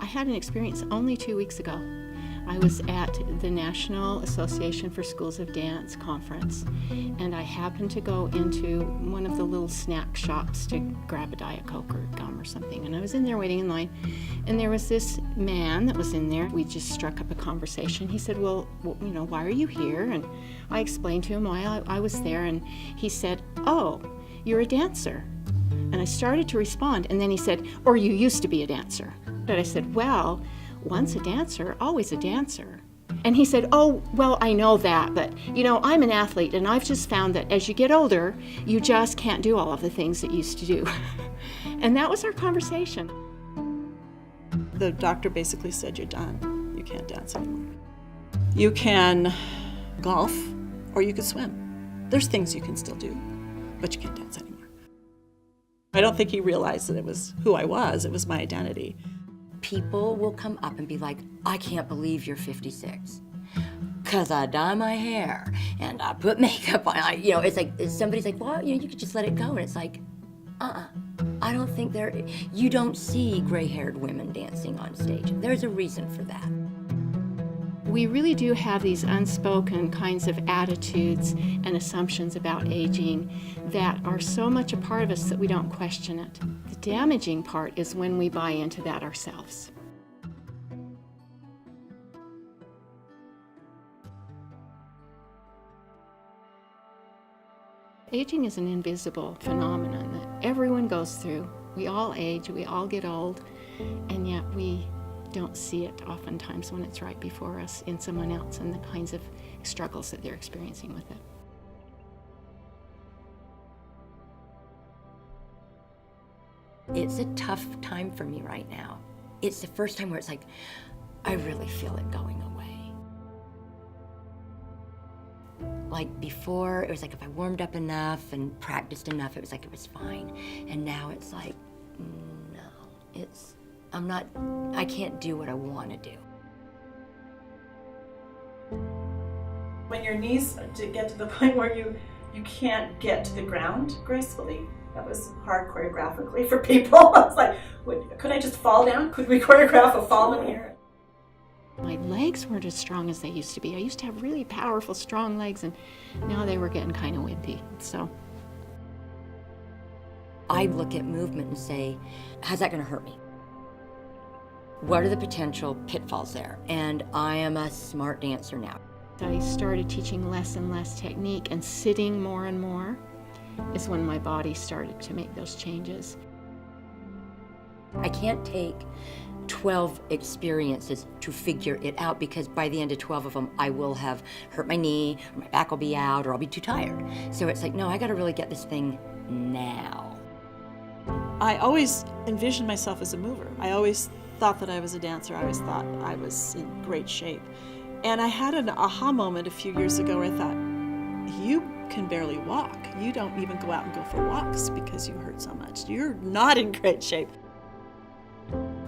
I had an experience only 2 weeks ago. I was at the National Association for Schools of Dance conference, and I happened to go into one of the little snack shops to grab a Diet Coke or gum or something, and I was in there waiting in line, and there was this man that was in there. We just struck up a conversation. He said, well, why are you here? And I explained to him why I was there, and he said, oh, you're a dancer. And I started to respond, and then he said, or you used to be a dancer. But I said, well, once a dancer, always a dancer. And he said, oh, well, I know that, but I'm an athlete, and I've just found that as you get older, you just can't do all of the things that you used to do. And that was our conversation. The doctor basically said, you're done. You can't dance anymore. You can golf, or you could swim. There's things you can still do, but you can't dance anymore. I don't think he realized that it was who I was. It was my identity. People will come up and be like, I can't believe you're 56. Because I dye my hair and I put makeup on. It's like, somebody's like, well, you could just let it go. And it's like, I don't think you don't see gray-haired women dancing on stage. There's a reason for that. We really do have these unspoken kinds of attitudes and assumptions about aging that are so much a part of us that we don't question it. The damaging part is when we buy into that ourselves. Aging is an invisible phenomenon that everyone goes through. We all age, we all get old, and yet we don't see it oftentimes when it's right before us in someone else and the kinds of struggles that they're experiencing with it. It's a tough time for me right now. It's the first time where it's like, I really feel it going away. Like before, it was like if I warmed up enough and practiced enough, it was like it was fine. And now it's like, no, I can't do what I want to do. When your knees get to the point where you can't get to the ground gracefully, that was hard choreographically for people. I was like, could I just fall down? Could we choreograph a fall in here? My legs weren't as strong as they used to be. I used to have really powerful, strong legs, and now they were getting kind of wimpy. So I look at movement and say, how's that going to hurt me? What are the potential pitfalls there? And I am a smart dancer now. I started teaching less and less technique, and sitting more and more is when my body started to make those changes. I can't take 12 experiences to figure it out, because by the end of 12 of them, I will have hurt my knee, or my back will be out, or I'll be too tired. So it's like, no, I got to really get this thing now. I always envisioned myself as a mover. I always thought that I was a dancer. I always thought I was in great shape. And I had an aha moment a few years ago where I thought, you can barely walk. You don't even go out and go for walks because you hurt so much. You're not in great shape.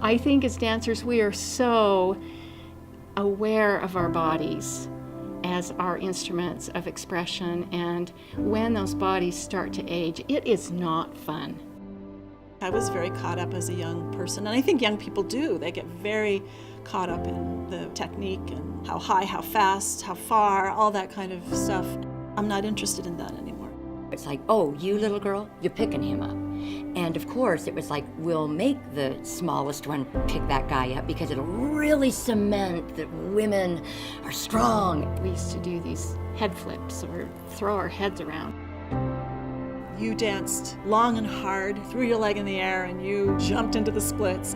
I think as dancers, we are so aware of our bodies as our instruments of expression, and when those bodies start to age, it is not fun. I was very caught up as a young person, and I think young people do. They get very caught up in the technique and how high, how fast, how far, all that kind of stuff. I'm not interested in that anymore. It's like, oh, you little girl, you're picking him up. And of course, it was like, we'll make the smallest one pick that guy up because it'll really cement that women are strong. We used to do these head flips or throw our heads around. You danced long and hard, threw your leg in the air, and you jumped into the splits.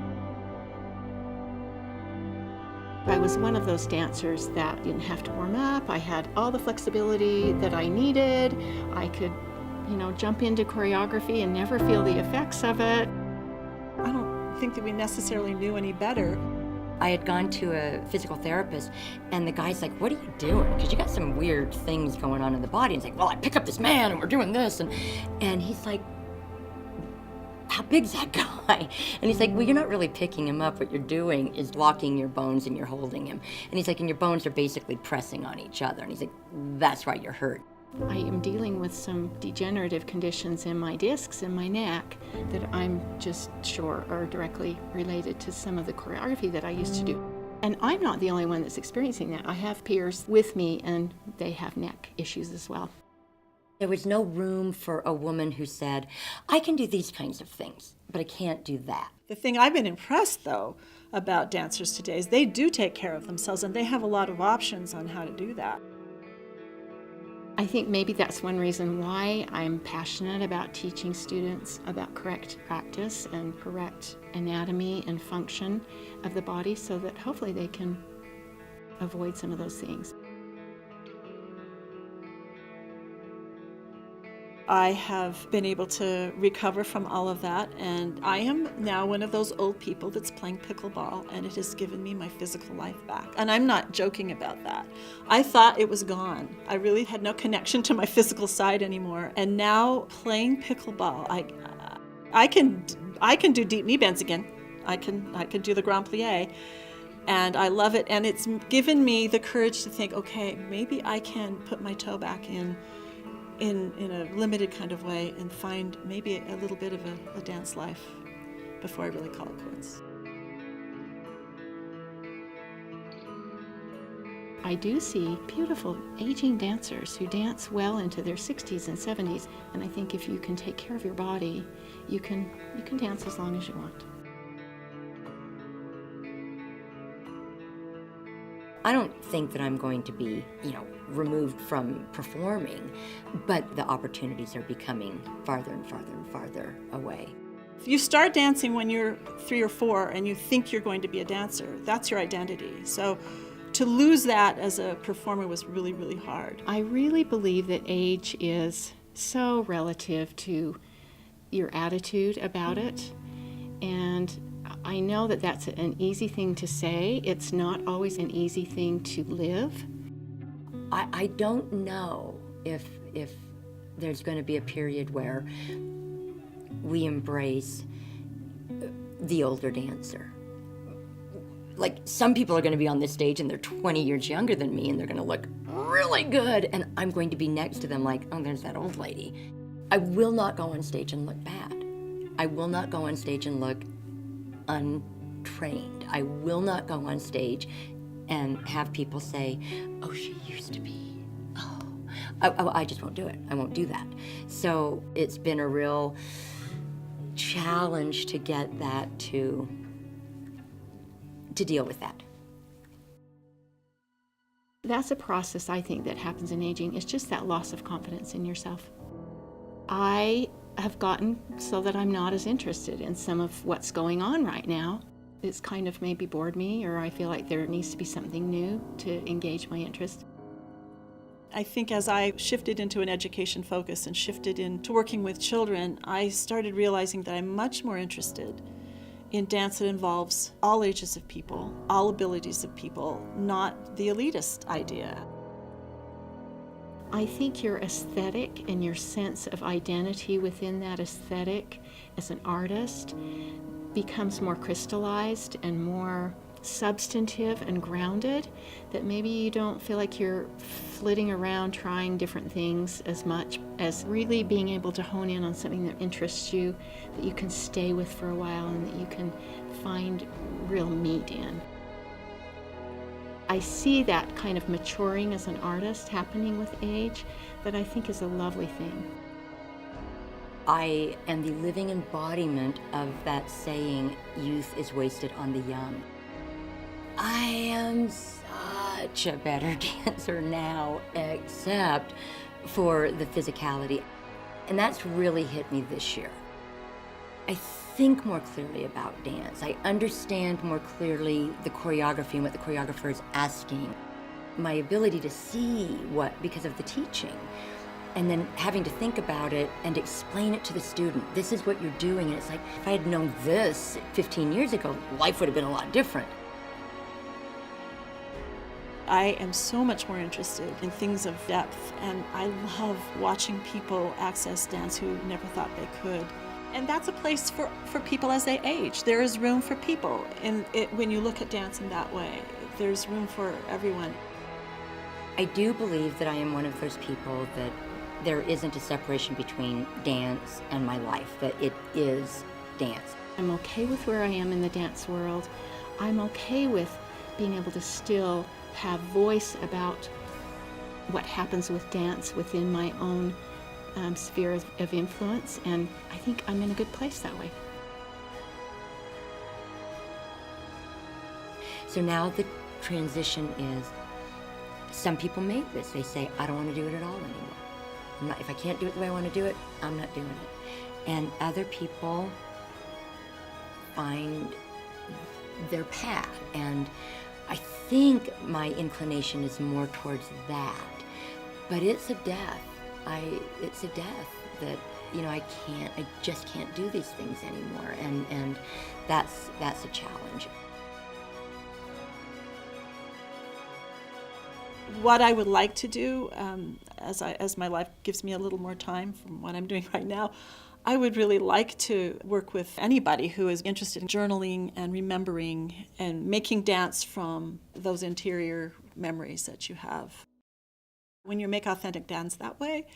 I was one of those dancers that didn't have to warm up. I had all the flexibility that I needed. I could, jump into choreography and never feel the effects of it. I don't think that we necessarily knew any better. I had gone to a physical therapist, and the guy's like, what are you doing? Because you got some weird things going on in the body. And he's like, well, I picked up this man, and we're doing this. And he's like, how big's that guy? And he's like, well, you're not really picking him up. What you're doing is locking your bones and you're holding him. And he's like, and your bones are basically pressing on each other. And he's like, that's why you're hurt. I am dealing with some degenerative conditions in my discs and my neck that I'm just sure are directly related to some of the choreography that I used to do. And I'm not the only one that's experiencing that. I have peers with me and they have neck issues as well. There was no room for a woman who said, I can do these kinds of things, but I can't do that. The thing I've been impressed, though, about dancers today is they do take care of themselves, and they have a lot of options on how to do that. I think maybe that's one reason why I'm passionate about teaching students about correct practice and correct anatomy and function of the body so that hopefully they can avoid some of those things. I have been able to recover from all of that, and I am now one of those old people that's playing pickleball, and it has given me my physical life back. And I'm not joking about that. I thought it was gone. I really had no connection to my physical side anymore. And now playing pickleball, I can do deep knee bends again. I can do the grand plie, and I love it. And it's given me the courage to think, okay, maybe I can put my toe back in a limited kind of way and find maybe a little bit of a dance life before I really call it quits. I do see beautiful aging dancers who dance well into their 60s and 70s, and I think if you can take care of your body, you can dance as long as you want. I don't think that I'm going to be, removed from performing, but the opportunities are becoming farther and farther and farther away. If you start dancing when you're 3 or 4 and you think you're going to be a dancer, that's your identity. So to lose that as a performer was really, really hard. I really believe that age is so relative to your attitude about it, and I know that that's an easy thing to say. It's not always an easy thing to live. I don't know if there's going to be a period where we embrace the older dancer. Like, some people are going to be on this stage and they're 20 years younger than me and they're going to look really good, and I'm going to be next to them like, oh, there's that old lady. I will not go on stage and look bad. I will not go on stage and look untrained. I will not go on stage and have people say, oh, she used to be. Oh, I just won't do it. I won't do that. So it's been a real challenge to get that to deal with that. That's a process, I think, that happens in aging. It's just that loss of confidence in yourself. I have gotten so that I'm not as interested in some of what's going on right now. It's kind of maybe bored me, or I feel like there needs to be something new to engage my interest. I think as I shifted into an education focus and shifted into working with children, I started realizing that I'm much more interested in dance that involves all ages of people, all abilities of people, not the elitist idea. I think your aesthetic and your sense of identity within that aesthetic as an artist becomes more crystallized and more substantive and grounded, that maybe you don't feel like you're flitting around trying different things as much as really being able to hone in on something that interests you, that you can stay with for a while and that you can find real meat in. I see that kind of maturing as an artist happening with age that I think is a lovely thing. I am the living embodiment of that saying, youth is wasted on the young. I am such a better dancer now, except for the physicality. And that's really hit me this year. I think more clearly about dance. I understand more clearly the choreography and what the choreographer is asking. My ability to see what, because of the teaching, and then having to think about it and explain it to the student. This is what you're doing. And it's like, if I had known this 15 years ago, life would have been a lot different. I am so much more interested in things of depth, and I love watching people access dance who never thought they could. And that's a place for people as they age. There is room for people when you look at dance in that way. There's room for everyone. I do believe that I am one of those people that there isn't a separation between dance and my life, that it is dance. I'm okay with where I am in the dance world. I'm okay with being able to still have voice about what happens with dance within my own sphere of influence, and I think I'm in a good place that way. So now the transition is, some people make this. They say, I don't want to do it at all anymore. If I can't do it the way I want to do it, I'm not doing it. And other people find their path. And I think my inclination is more towards that. But it's a death. It's a death that, I just can't do these things anymore. And that's a challenge. What I would like to do, as my life gives me a little more time from what I'm doing right now, I would really like to work with anybody who is interested in journaling and remembering and making dance from those interior memories that you have. When you make authentic dance that way,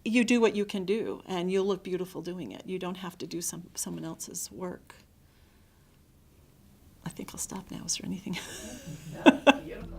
you do what you can do, and you'll look beautiful doing it. You don't have to do someone else's work. I think I'll stop now. Is there anything? That's beautiful.